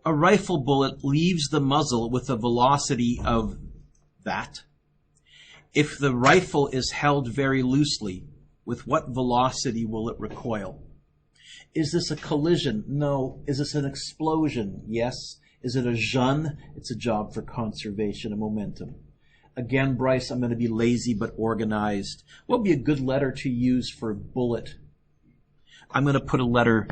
A rifle bullet leaves the muzzle with a velocity of that. If the rifle is held very loosely, with what velocity will it recoil? Is this a collision? No. Is this an explosion? Yes. Is it a jeune? It's a job for conservation of momentum. Again, Bryce, I'm going to be lazy but organized. What would be a good letter to use for bullet? I'm going to put a letter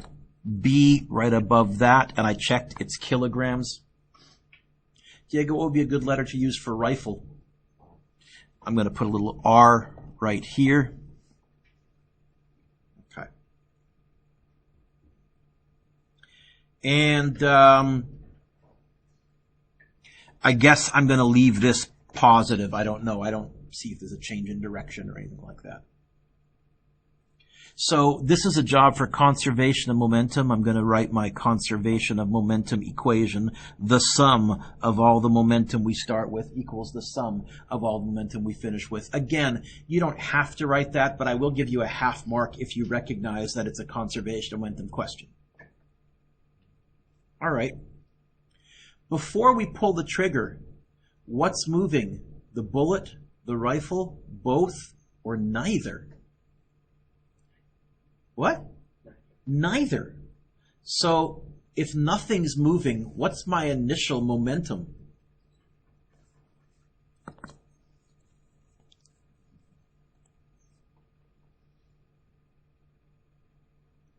B right above that, and I checked it's kilograms. Diego, what would be a good letter to use for rifle? I'm going to put a little R right here. Okay. And I guess I'm going to leave this positive. I don't know. I don't see if there's a change in direction or anything like that. So this is a job for conservation of momentum. I'm going to write my conservation of momentum equation. The sum of all the momentum we start with equals the sum of all the momentum we finish with. Again, you don't have to write that, but I will give you a half mark if you recognize that it's a conservation of momentum question. All right. Before we pull the trigger, what's moving? The bullet, the rifle, both, or neither? What? Neither. So if nothing's moving, what's my initial momentum?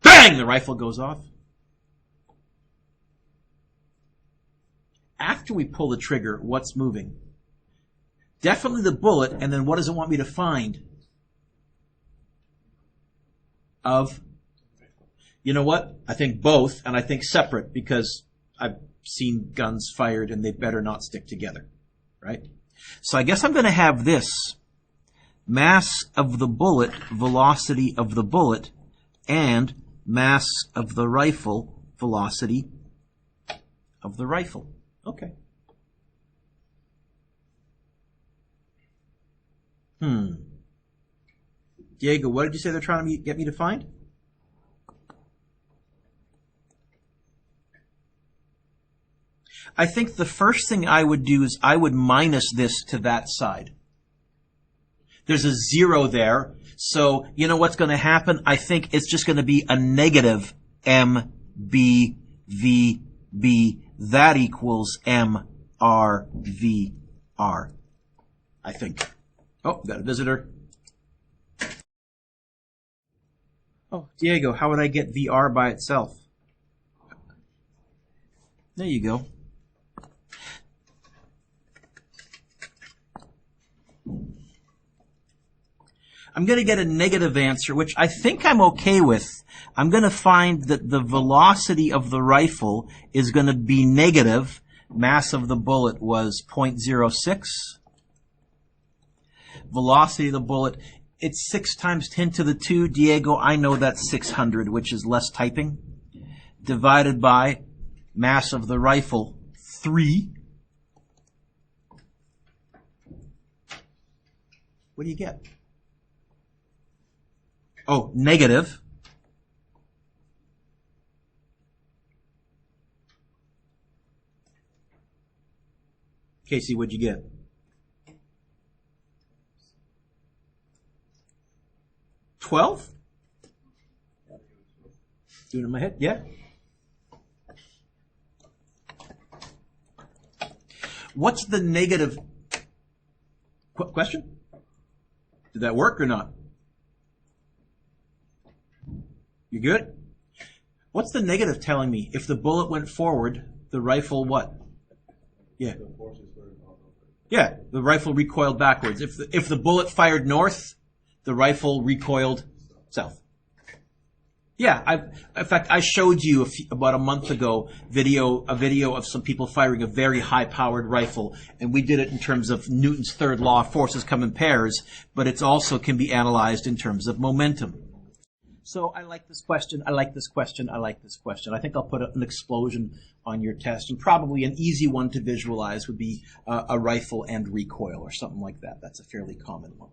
Bang! The rifle goes off. After we pull the trigger, what's moving? Definitely the bullet, and then what does it want me to find? Of, you know what? I think both, and I think separate, because I've seen guns fired and they better not stick together, right? So I guess I'm going to have this. Mass of the bullet, velocity of the bullet, and mass of the rifle, velocity of the rifle. Okay. Diego, what did you say they're trying to get me to find? I think the first thing I would do is I would minus this to that side. There's a 0 there, so you know what's going to happen? I think it's just going to be a negative M, B, V, B. That equals M, R, V, R. I think. Oh, got a visitor. Oh, Diego, how would I get VR by itself? There you go. I'm going to get a negative answer, which I think I'm okay with. I'm going to find that the velocity of the rifle is going to be negative. Mass of the bullet was 0.06. Velocity of the bullet, it's 6 times 10 to the 2. Diego, I know that's 600, which is less typing. Divided by mass of the rifle, 3. What do you get? Oh, negative. Casey, what'd you get? $12? Doing it in my head? Yeah. What's the negative? Question? Did that work or not? You good? What's the negative telling me? If the bullet went forward, the rifle what? Yeah. Yeah, the rifle recoiled backwards. If the bullet fired north, the rifle recoiled south. Yeah, in fact, I showed you about a month ago a video of some people firing a very high-powered rifle, and we did it in terms of Newton's third law, forces come in pairs, but it also can be analyzed in terms of momentum. So I like this question, I like this question, I like this question. I think I'll put an explosion on your test, and probably an easy one to visualize would be a rifle and recoil or something like that. That's a fairly common one.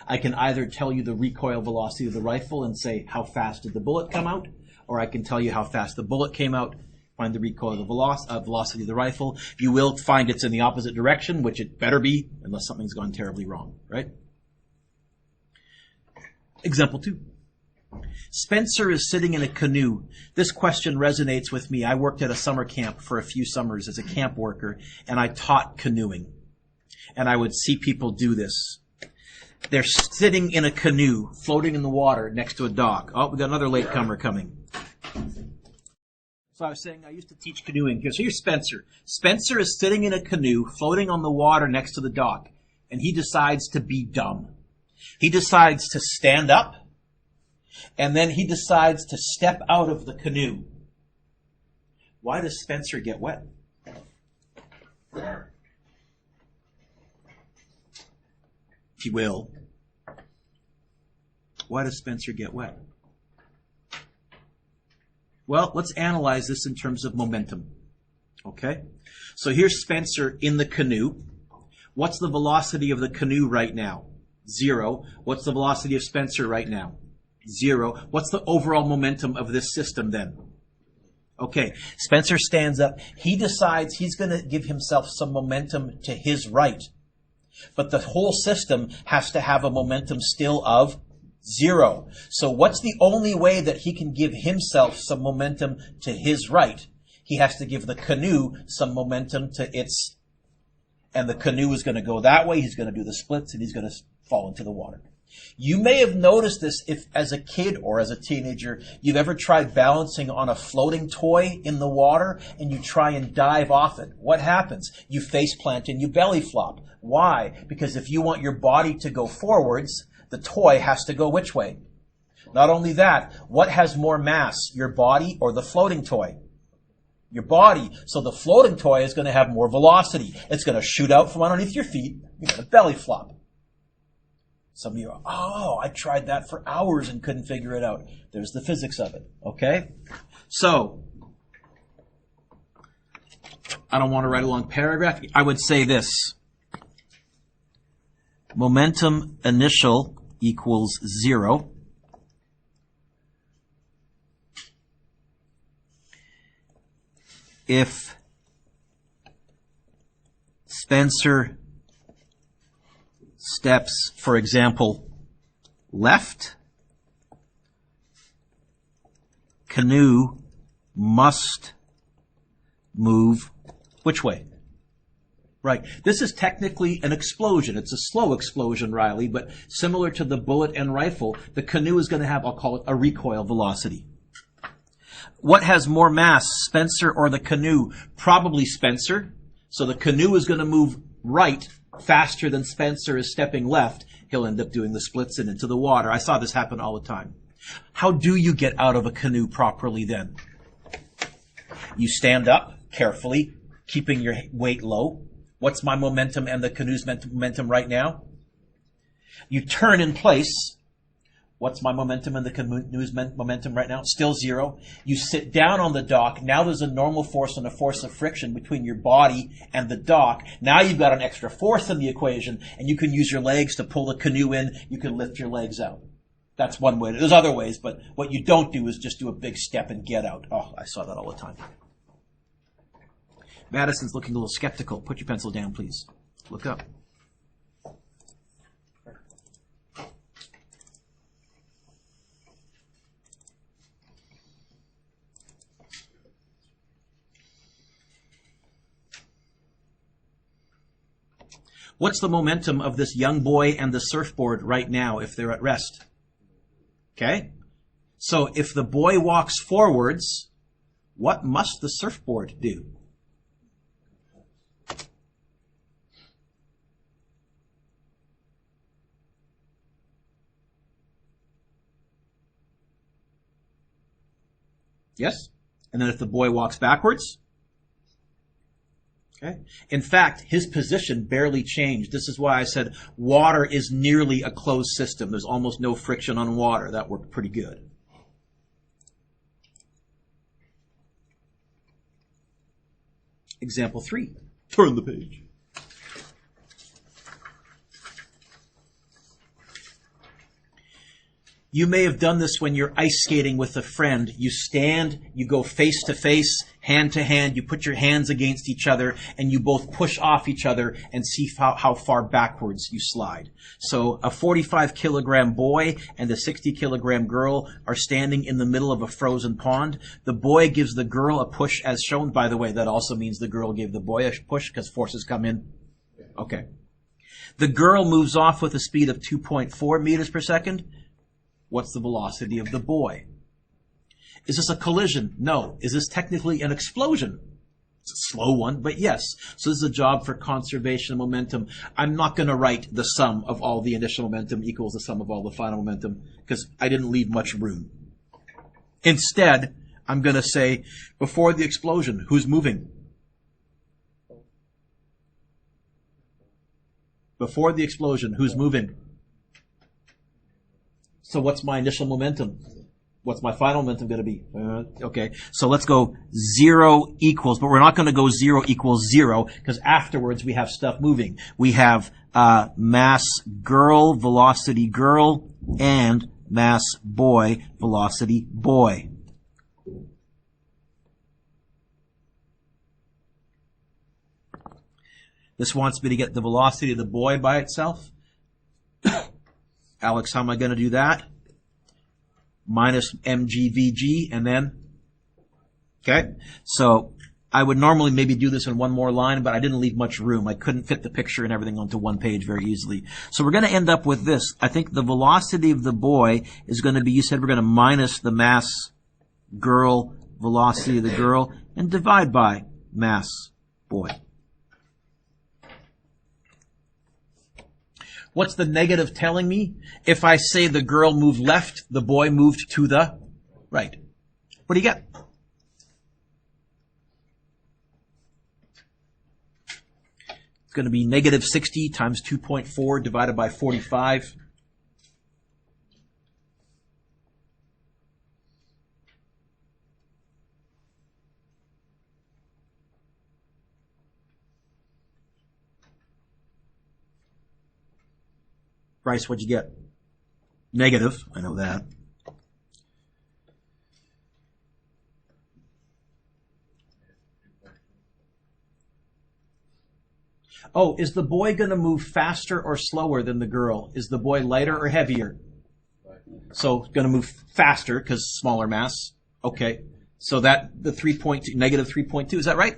I can either tell you the recoil velocity of the rifle and say how fast did the bullet come out, or I can tell you how fast the bullet came out. If find the recoil of the velocity of the rifle. You will find it's in the opposite direction, which it better be, unless something's gone terribly wrong, right? Example 2. Spencer is sitting in a canoe. This question resonates with me. I worked at a summer camp for a few summers as a camp worker, and I taught canoeing. And I would see people do this. They're sitting in a canoe, floating in the water next to a dock. Oh, we got another latecomer coming. So I was saying I used to teach canoeing. So here's Spencer. Spencer is sitting in a canoe, floating on the water next to the dock, and he decides to be dumb. He decides to stand up, and then he decides to step out of the canoe. Why does Spencer get wet? He will. Why does Spencer get wet? Well, let's analyze this in terms of momentum. Okay? So here's Spencer in the canoe. What's the velocity of the canoe right now? 0. What's the velocity of Spencer right now? 0. What's the overall momentum of this system then? Okay, Spencer stands up. He decides he's going to give himself some momentum to his right. But the whole system has to have a momentum still of 0. So what's the only way that he can give himself some momentum to his right? He has to give the canoe some momentum to its, and the canoe is going to go that way. He's going to do the splits, and he's going to fall into the water. You may have noticed this if, as a kid or as a teenager, you've ever tried balancing on a floating toy in the water and you try and dive off it. What happens? You face plant and you belly flop. Why? Because if you want your body to go forwards, the toy has to go which way? Not only that, what has more mass, your body or the floating toy? Your body. So the floating toy is going to have more velocity. It's going to shoot out from underneath your feet. You're going to belly flop. Some of you are, oh, I tried that for hours and couldn't figure it out. There's the physics of it, okay? So, I don't want to write a long paragraph. I would say this. Momentum initial equals 0. If Spencer steps, for example, left, canoe must move which way? Right. This is technically an explosion. It's a slow explosion, Riley, but similar to the bullet and rifle, the canoe is going to have, I'll call it, a recoil velocity. What has more mass, Spencer or the canoe? Probably Spencer. So the canoe is going to move right faster than Spencer is stepping left. He'll end up doing the splits and into the water. I saw this happen all the time. How do you get out of a canoe properly then? You stand up carefully, keeping your weight low. What's my momentum and the canoe's momentum right now? You turn in place. What's my momentum and the canoe's momentum right now? Still 0. You sit down on the dock. Now there's a normal force and a force of friction between your body and the dock. Now you've got an extra force in the equation, and you can use your legs to pull the canoe in. You can lift your legs out. That's one way. There's other ways, but what you don't do is just do a big step and get out. Oh, I saw that all the time. Madison's looking a little skeptical. Put your pencil down, please. Look up. What's the momentum of this young boy and the surfboard right now if they're at rest? Okay? So if the boy walks forwards, what must the surfboard do? Yes? And then if the boy walks backwards? Okay. In fact, his position barely changed. This is why I said water is nearly a closed system. There's almost no friction on water. That worked pretty good. Example 3. Turn the page. You may have done this when you're ice skating with a friend. You stand, you go face to face, hand to hand, you put your hands against each other, and you both push off each other and see how far backwards you slide. So a 45-kilogram boy and a 60-kilogram girl are standing in the middle of a frozen pond. The boy gives the girl a push as shown. By the way, that also means the girl gave the boy a push because forces come in. Okay. The girl moves off with a speed of 2.4 meters per second. What's the velocity of the boy? Is this a collision? No. Is this technically an explosion? It's a slow one, but yes. So this is a job for conservation of momentum. I'm not going to write the sum of all the initial momentum equals the sum of all the final momentum because I didn't leave much room. Instead, I'm going to say, before the explosion, who's moving? Before the explosion, who's moving? So what's my initial momentum? What's my final momentum going to be? Okay, so let's go 0 equals, but we're not going to go 0 equals 0 because afterwards we have stuff moving. We have mass girl, velocity girl, and mass boy, velocity boy. This wants me to get the velocity of the boy by itself. Alex, how am I going to do that? Minus mgvg, and then, okay? So I would normally maybe do this in one more line, but I didn't leave much room. I couldn't fit the picture and everything onto one page very easily. So we're going to end up with this. I think the velocity of the boy is going to be, you said we're going to minus the mass girl, velocity of the girl, and divide by mass boy. What's the negative telling me? If I say the girl moved left, the boy moved to the right. What do you get? It's going to be negative 60 times 2.4 divided by 45. Bryce, what'd you get? Negative. I know that. Oh, is the boy going to move faster or slower than the girl? Is the boy lighter or heavier? So going to move faster because smaller mass. Okay. So that the 3.2, negative 3.2, is that right?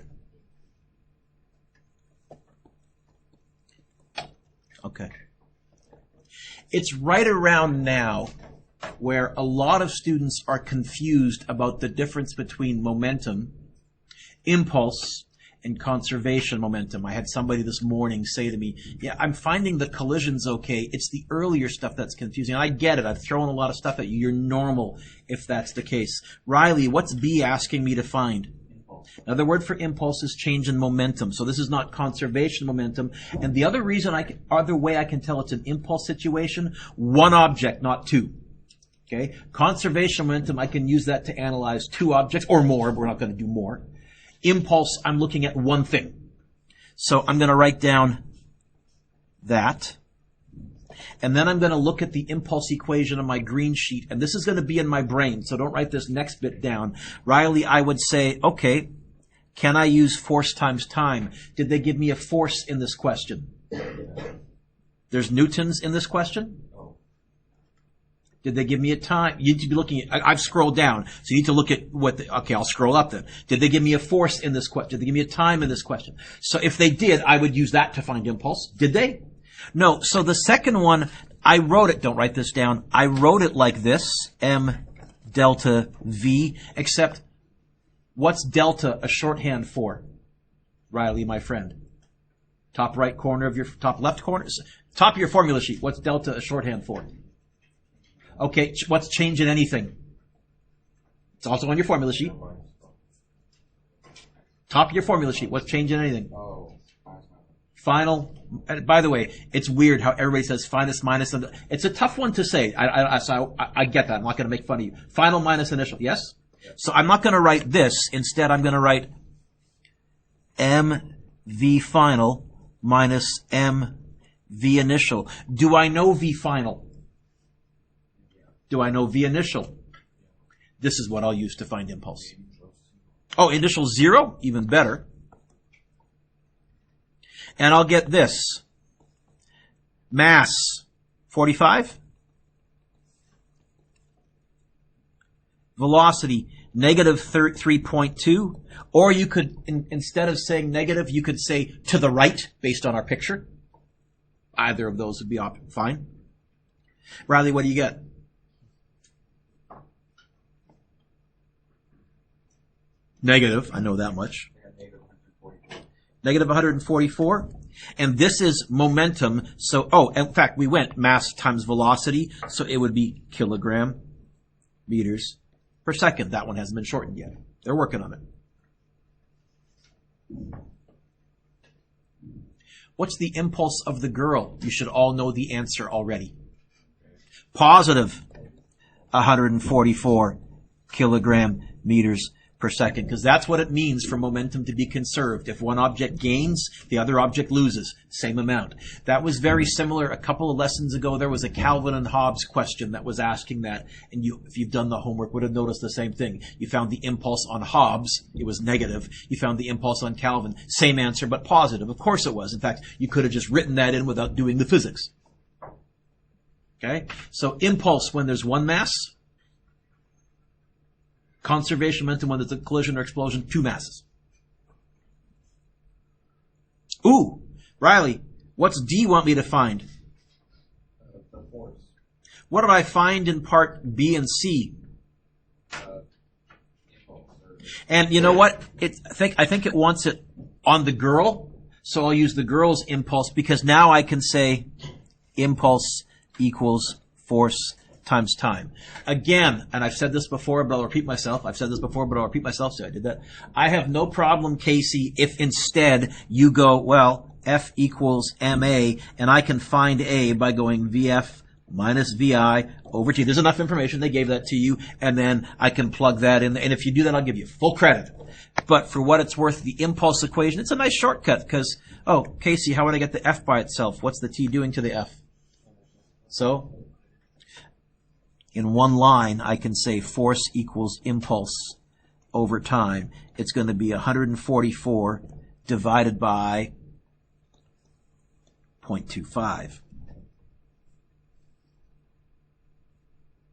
Okay. It's right around now where a lot of students are confused about the difference between momentum, impulse, and conservation momentum. I had somebody this morning say to me, yeah, I'm finding the collisions okay. It's the earlier stuff that's confusing. I get it. I've thrown a lot of stuff at you. You're normal if that's the case. Riley, what's B asking me to find? Now, the word for impulse is change in momentum. So this is not conservation momentum. And the other other way I can tell it's an impulse situation, one object, not two. Okay? Conservation momentum, I can use that to analyze two objects or more, but we're not going to do more. Impulse, I'm looking at one thing. So I'm going to write down that. And then I'm going to look at the impulse equation on my green sheet. And this is going to be in my brain, so don't write this next bit down. Riley, I would say, okay, can I use force times time? Did they give me a force in this question? There's newtons in this question? Did they give me a time? You need to be looking at, I've scrolled down, so you need to look at okay, I'll scroll up then. Did they give me a force in this question? Did they give me a time in this question? So if they did, I would use that to find impulse. Did they? No. So the second one, I wrote it, don't write this down, I wrote it like this, M delta V, except what's delta a shorthand for? Riley, my friend. Top right corner of your, top left corner, top of your formula sheet, what's delta a shorthand for? Okay, what's change in anything? It's also on your formula sheet. Top of your formula sheet, what's change in anything? Final. By the way, it's weird how everybody says finest minus. It's a tough one to say. I get that. I'm not going to make fun of you. Final minus initial. Yes? So I'm not going to write this. Instead, I'm going to write MV final minus MV initial. Do I know V final? Do I know V initial? This is what I'll use to find impulse. Oh, initial 0? Even better. And I'll get this. Mass 45. Velocity negative 3.2. Or you could, instead of saying negative, you could say to the right based on our picture. Either of those would be fine. Riley, what do you get? Negative, I know that much. Negative 144. And this is momentum. So, in fact, we went mass times velocity. So it would be kilogram meters per second. That one hasn't been shortened yet. They're working on it. What's the impulse of the girl? You should all know the answer already. Positive 144 kilogram meters per second, because that's what it means for momentum to be conserved. If one object gains, the other object loses. Same amount. That was very similar. A couple of lessons ago, there was a Calvin and Hobbes question that was asking that, and if you've done the homework, would have noticed the same thing. You found the impulse on Hobbes, it was negative. You found the impulse on Calvin, same answer, but positive. Of course it was. In fact, you could have just written that in without doing the physics. Okay? So impulse when there's one mass. Conservation momentum when there's a collision or explosion, two masses. Ooh, Riley, what's D want me to find? The force. What did I find in part B and C? And you know what? I think it wants it on the girl, so I'll use the girl's impulse because now I can say impulse equals force times time. Again, and I've said this before, but I'll repeat myself. So I did that. I have no problem, Casey, if instead you go, well, F equals MA, and I can find A by going VF minus VI over T. There's enough information. They gave that to you, and then I can plug that in. And if you do that, I'll give you full credit. But for what it's worth, the impulse equation, it's a nice shortcut because, Casey, how would I get the F by itself? What's the T doing to the F? So, in one line, I can say force equals impulse over time. It's going to be 144 divided by 0.25.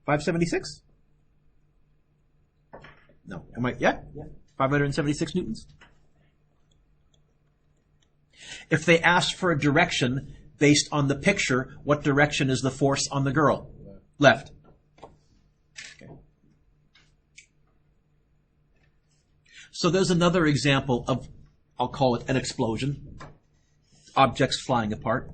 576? No. Am I? Yeah. 576 newtons. If they asked for a direction based on the picture, what direction is the force on the girl? Left. So there's another example of, I'll call it an explosion. Objects flying apart.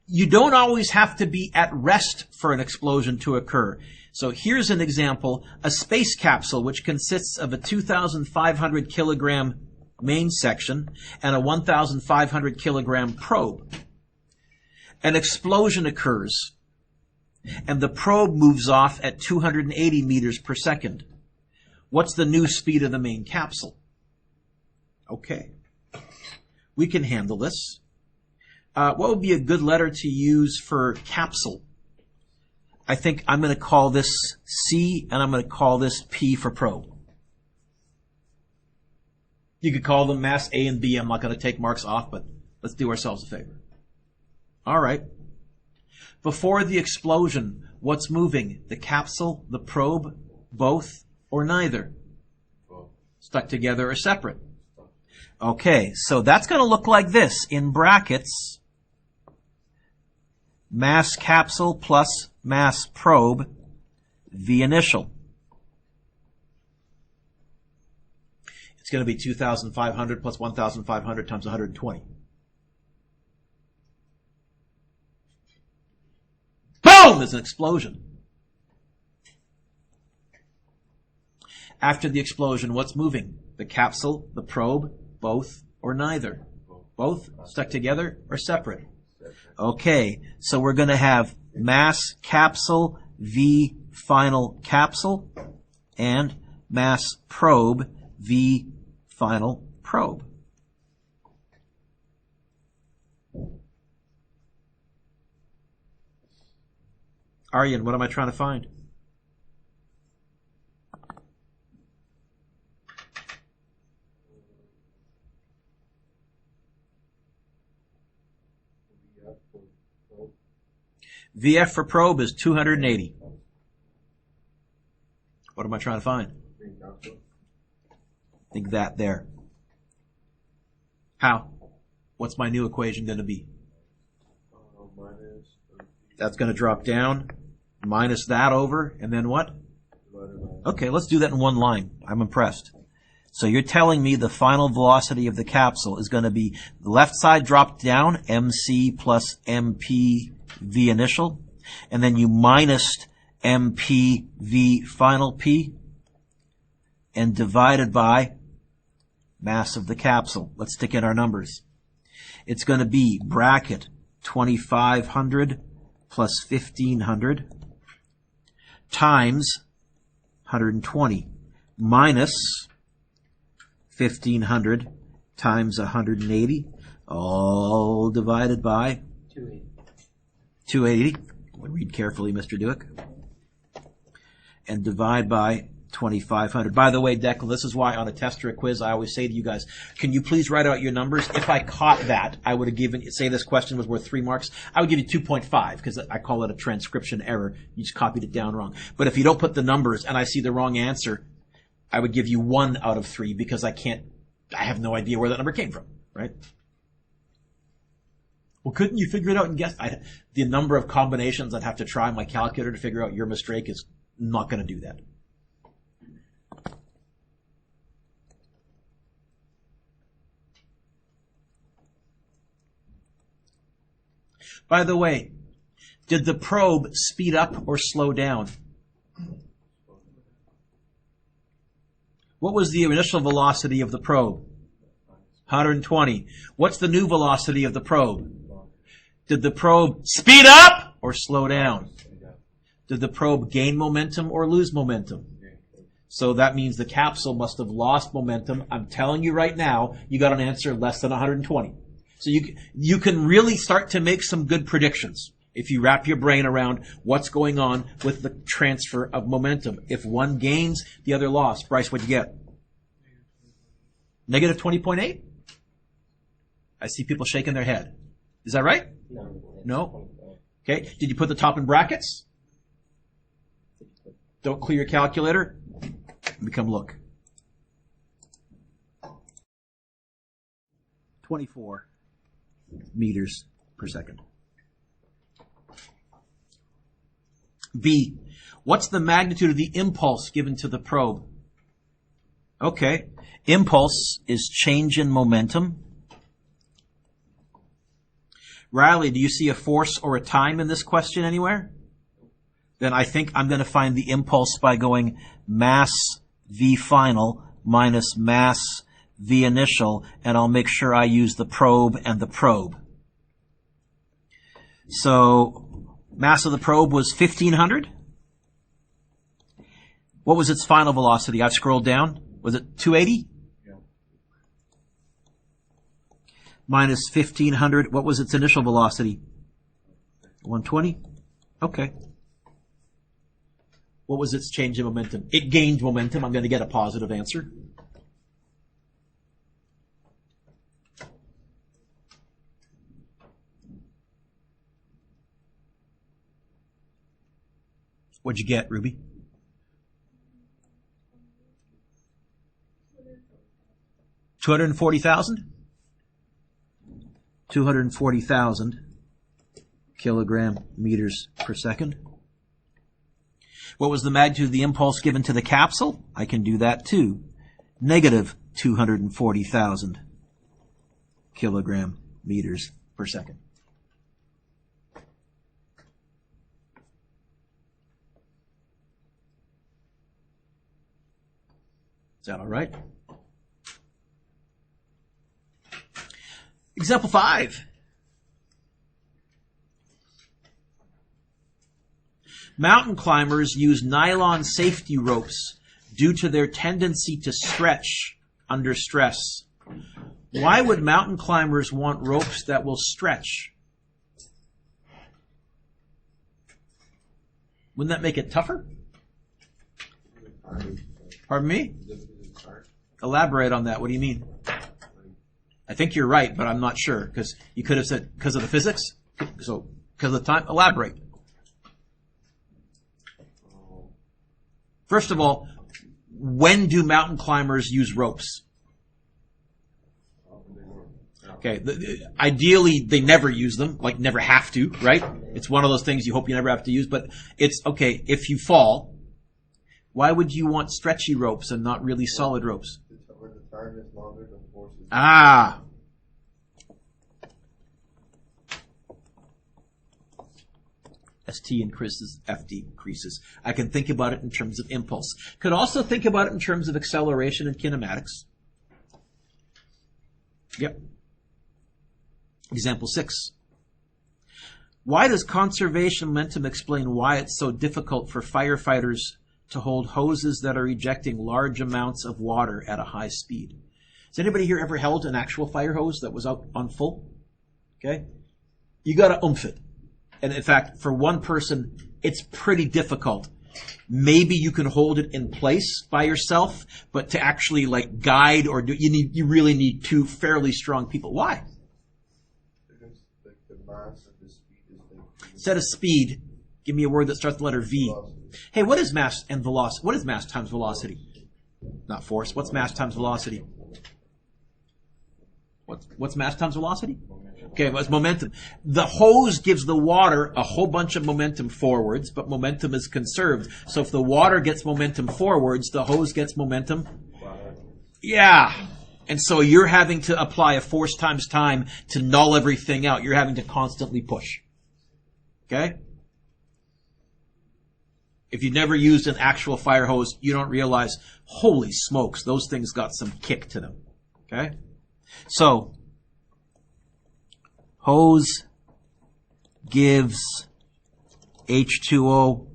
You don't always have to be at rest for an explosion to occur. So here's an example, a space capsule which consists of a 2,500 kilogram main section and a 1,500 kilogram probe. An explosion occurs and the probe moves off at 280 meters per second. What's the new speed of the main capsule? Okay. We can handle this. What would be a good letter to use for capsule? I think I'm going to call this C and I'm going to call this P for probe. You could call them mass A and B. I'm not going to take marks off, but let's do ourselves a favor. All right. Before the explosion, what's moving? The capsule, the probe, both, or neither? Stuck together or separate? Okay, so that's going to look like this. In brackets, mass capsule plus mass probe, V initial. It's going to be 2,500 plus 1,500 times 120. Boom! There's an explosion. After the explosion, what's moving? The capsule, the probe, both, or neither? Both? Stuck together or separate? Okay, so we're going to have mass capsule V final capsule and mass probe V final probe. Aryan, what am I trying to find? VF for probe is 280. What am I trying to find? Think that there. How? What's my new equation going to be? That's going to drop down, minus that over, and then what? Okay, let's do that in one line. I'm impressed. So you're telling me the final velocity of the capsule is going to be the left side dropped down, MC plus MP V initial, and then you minus MP V final P, and divided by mass of the capsule. Let's stick in our numbers. It's going to be bracket 2,500 plus 1,500 times 120 minus 1,500 times 180, all divided by 280. Read carefully, Mr. Dewick. And divide by 2,500. By the way, Declan, this is why on a test or a quiz I always say to you guys, can you please write out your numbers? If I caught that, I would have given, say this question was worth 3 marks, I would give you 2.5 because I call it a transcription error. You just copied it down wrong. But if you don't put the numbers and I see the wrong answer, I would give you 1 out of 3 because I have no idea where that number came from, right? Well, couldn't you figure it out and guess? The number of combinations I'd have to try my calculator to figure out your mistake is not going to do that. By the way, did the probe speed up or slow down? What was the initial velocity of the probe? 120. What's the new velocity of the probe? Did the probe speed up or slow down? Did the probe gain momentum or lose momentum? So that means the capsule must have lost momentum. I'm telling you right now, you got an answer less than 120. So you can really start to make some good predictions if you wrap your brain around what's going on with the transfer of momentum. If one gains, the other lost. Bryce, what'd you get? Negative 20.8? I see people shaking their head. Is that right? No? Okay. Did you put the top in brackets? Don't clear your calculator. Come look. 24 meters per second. B. What's the magnitude of the impulse given to the probe? Okay. Impulse is change in momentum. Riley, do you see a force or a time in this question anywhere? Then I think I'm going to find the impulse by going mass V final minus mass V initial, and I'll make sure I use the probe and the probe. So mass of the probe was 1,500. What was its final velocity? I've scrolled down. Was it 280? Yeah. Minus 1,500. What was its initial velocity? 120? Okay. What was its change in momentum? It gained momentum. I'm going to get a positive answer. What'd you get, Ruby? 240,000? 240,000 kilogram meters per second. What was the magnitude of the impulse given to the capsule? I can do that too. Negative 240,000 kilogram meters per second. Is that all right? Example 5. Mountain climbers use nylon safety ropes due to their tendency to stretch under stress. Why would mountain climbers want ropes that will stretch? Wouldn't that make it tougher? Pardon me? Elaborate on that. What do you mean? I think you're right, but I'm not sure, because you could have said because of the physics. So because of the time. Elaborate. First of all, when do mountain climbers use ropes? Okay, ideally they never use them, like never have to, right? It's one of those things you hope you never have to use, but it's okay, if you fall, why would you want stretchy ropes and not really solid ropes? Ah! ST increases, FD increases. I can think about it in terms of impulse. Could also think about it in terms of acceleration and kinematics. Yep. Example 6. Why does conservation momentum explain why it's so difficult for firefighters to hold hoses that are ejecting large amounts of water at a high speed? Has anybody here ever held an actual fire hose that was out on full? Okay? You gotta oomph it. And in fact, for one person, it's pretty difficult. Maybe you can hold it in place by yourself, but to actually like guide or do, you really need two fairly strong people. Why? Because the mass and the speed is like. Instead of speed, give me a word that starts with the letter V. Velocity. Hey, what is mass and velocity? What is mass times velocity? Not force. What's mass times velocity? What's mass times velocity? Okay, well, it's momentum. The hose gives the water a whole bunch of momentum forwards, but momentum is conserved. So if the water gets momentum forwards, the hose gets momentum. Yeah. And so you're having to apply a force times time to null everything out. You're having to constantly push. Okay? If you've never used an actual fire hose, you don't realize, holy smokes, those things got some kick to them. Okay? So, hose gives H2O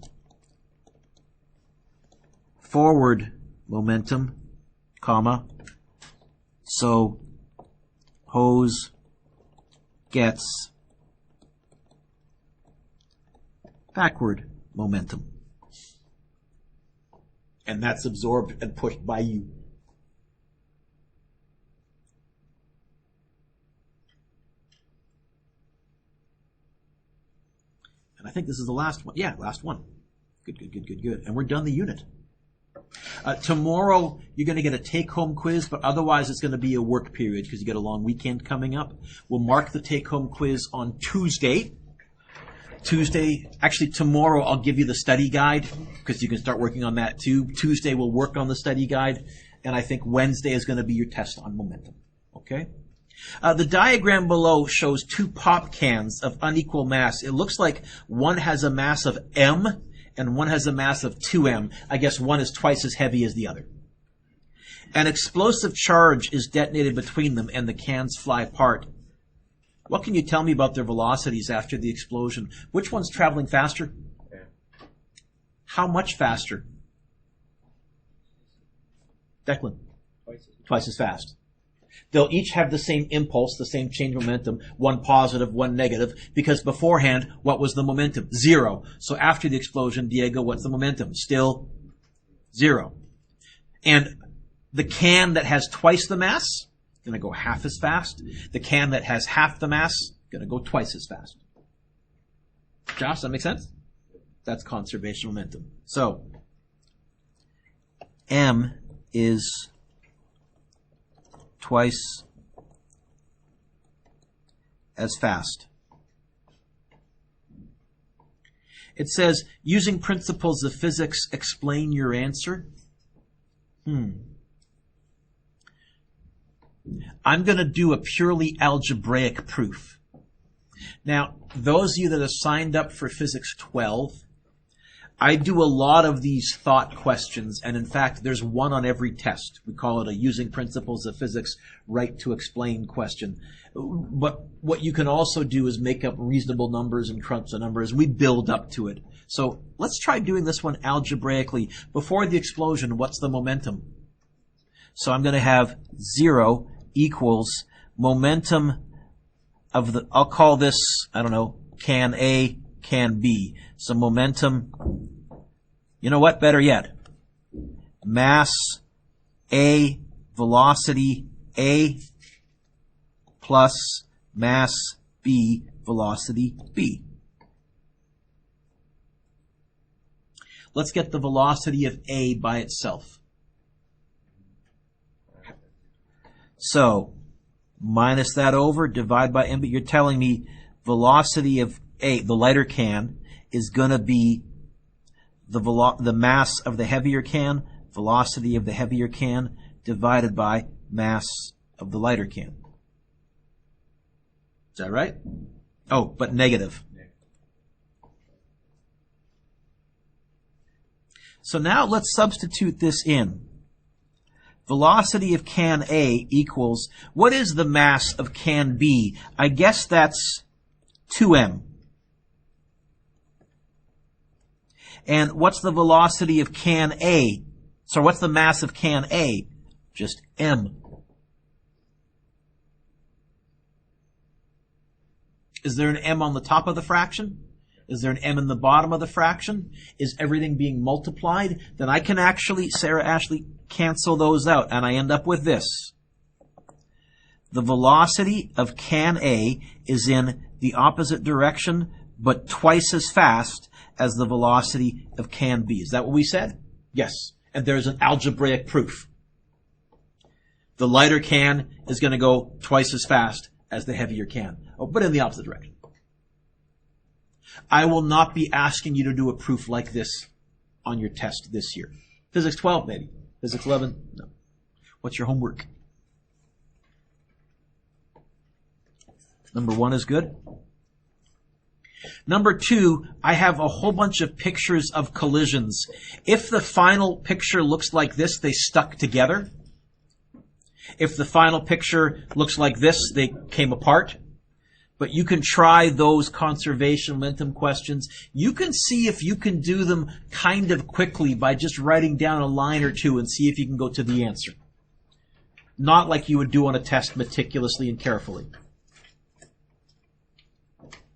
forward momentum, comma. So, hose gets backward momentum. And that's absorbed and pushed by you. And I think this is the last one. Yeah, last one. Good. And we're done the unit. Tomorrow, you're going to get a take-home quiz, but otherwise it's going to be a work period because you get a long weekend coming up. We'll mark the take-home quiz on Tuesday. Actually tomorrow I'll give you the study guide because you can start working on that too. Tuesday we'll work on the study guide, and I think Wednesday is going to be your test on momentum. Okay? The diagram below shows two pop cans of unequal mass. It looks like one has a mass of m and one has a mass of 2m. I guess one is twice as heavy as the other. An explosive charge is detonated between them and the cans fly apart. What can you tell me about their velocities after the explosion? Which one's traveling faster? How much faster? Declan? Twice as fast. They'll each have the same impulse, the same change momentum, one positive, one negative, because beforehand, what was the momentum? 0. So after the explosion, Diego, what's the momentum? Still 0. And the can that has twice the mass, going to go half as fast. The can that has half the mass, going to go twice as fast. Josh, does that make sense? That's conservation momentum. So, M is twice as fast. It says, using principles of physics, explain your answer. I'm going to do a purely algebraic proof. Now, those of you that have signed up for Physics 12, I do a lot of these thought questions, and in fact, there's one on every test. We call it a using principles of physics, right to explain question. But what you can also do is make up reasonable numbers and crunch the numbers. We build up to it. So let's try doing this one algebraically. Before the explosion, what's the momentum? So I'm going to have 0 equals momentum of the, I'll call this, I don't know, can A can be. So momentum, you know what? Better yet. Mass A, velocity A, plus mass B, velocity B. Let's get the velocity of A by itself. So, minus that over, divide by M, but you're telling me velocity of A, the lighter can, is going to be the mass of the heavier can, velocity of the heavier can, divided by mass of the lighter can. Is that right? Oh, but negative. So now let's substitute this in. Velocity of can A equals, what is the mass of can B? I guess that's 2m. And what's the velocity of can A? So what's the mass of can A? Just m. Is there an m on the top of the fraction? Is there an m in the bottom of the fraction? Is everything being multiplied? Then I can actually, Sarah Ashley, cancel those out, and I end up with this. The velocity of can A is in the opposite direction, but twice as fast as the velocity of can B. Is that what we said? Yes. And there's an algebraic proof. The lighter can is going to go twice as fast as the heavier can, but in the opposite direction. I will not be asking you to do a proof like this on your test this year. Physics 12, maybe. Physics 11, no. What's your homework? Number 1 is good. Number 2, I have a whole bunch of pictures of collisions. If the final picture looks like this, they stuck together. If the final picture looks like this, they came apart. But you can try those conservation momentum questions. You can see if you can do them kind of quickly by just writing down a line or two and see if you can go to the answer. Not like you would do on a test meticulously and carefully.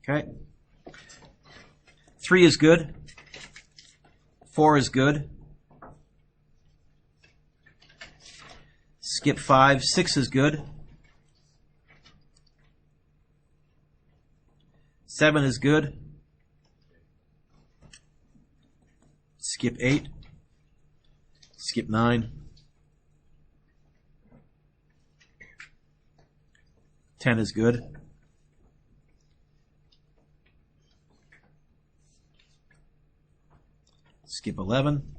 Okay. 3 is good. 4 is good. Skip 5. 6 is good. 7 is good. Skip 8. Skip 9. 10 is good. Skip 11.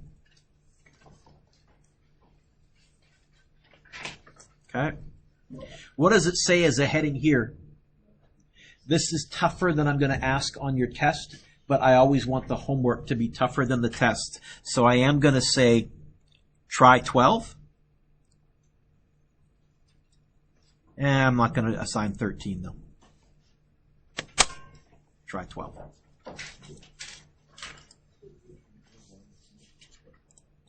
Okay. What does it say as a heading here? This is tougher than I'm going to ask on your test, but I always want the homework to be tougher than the test. So I am going to say, try 12. And I'm not going to assign 13, though. Try 12.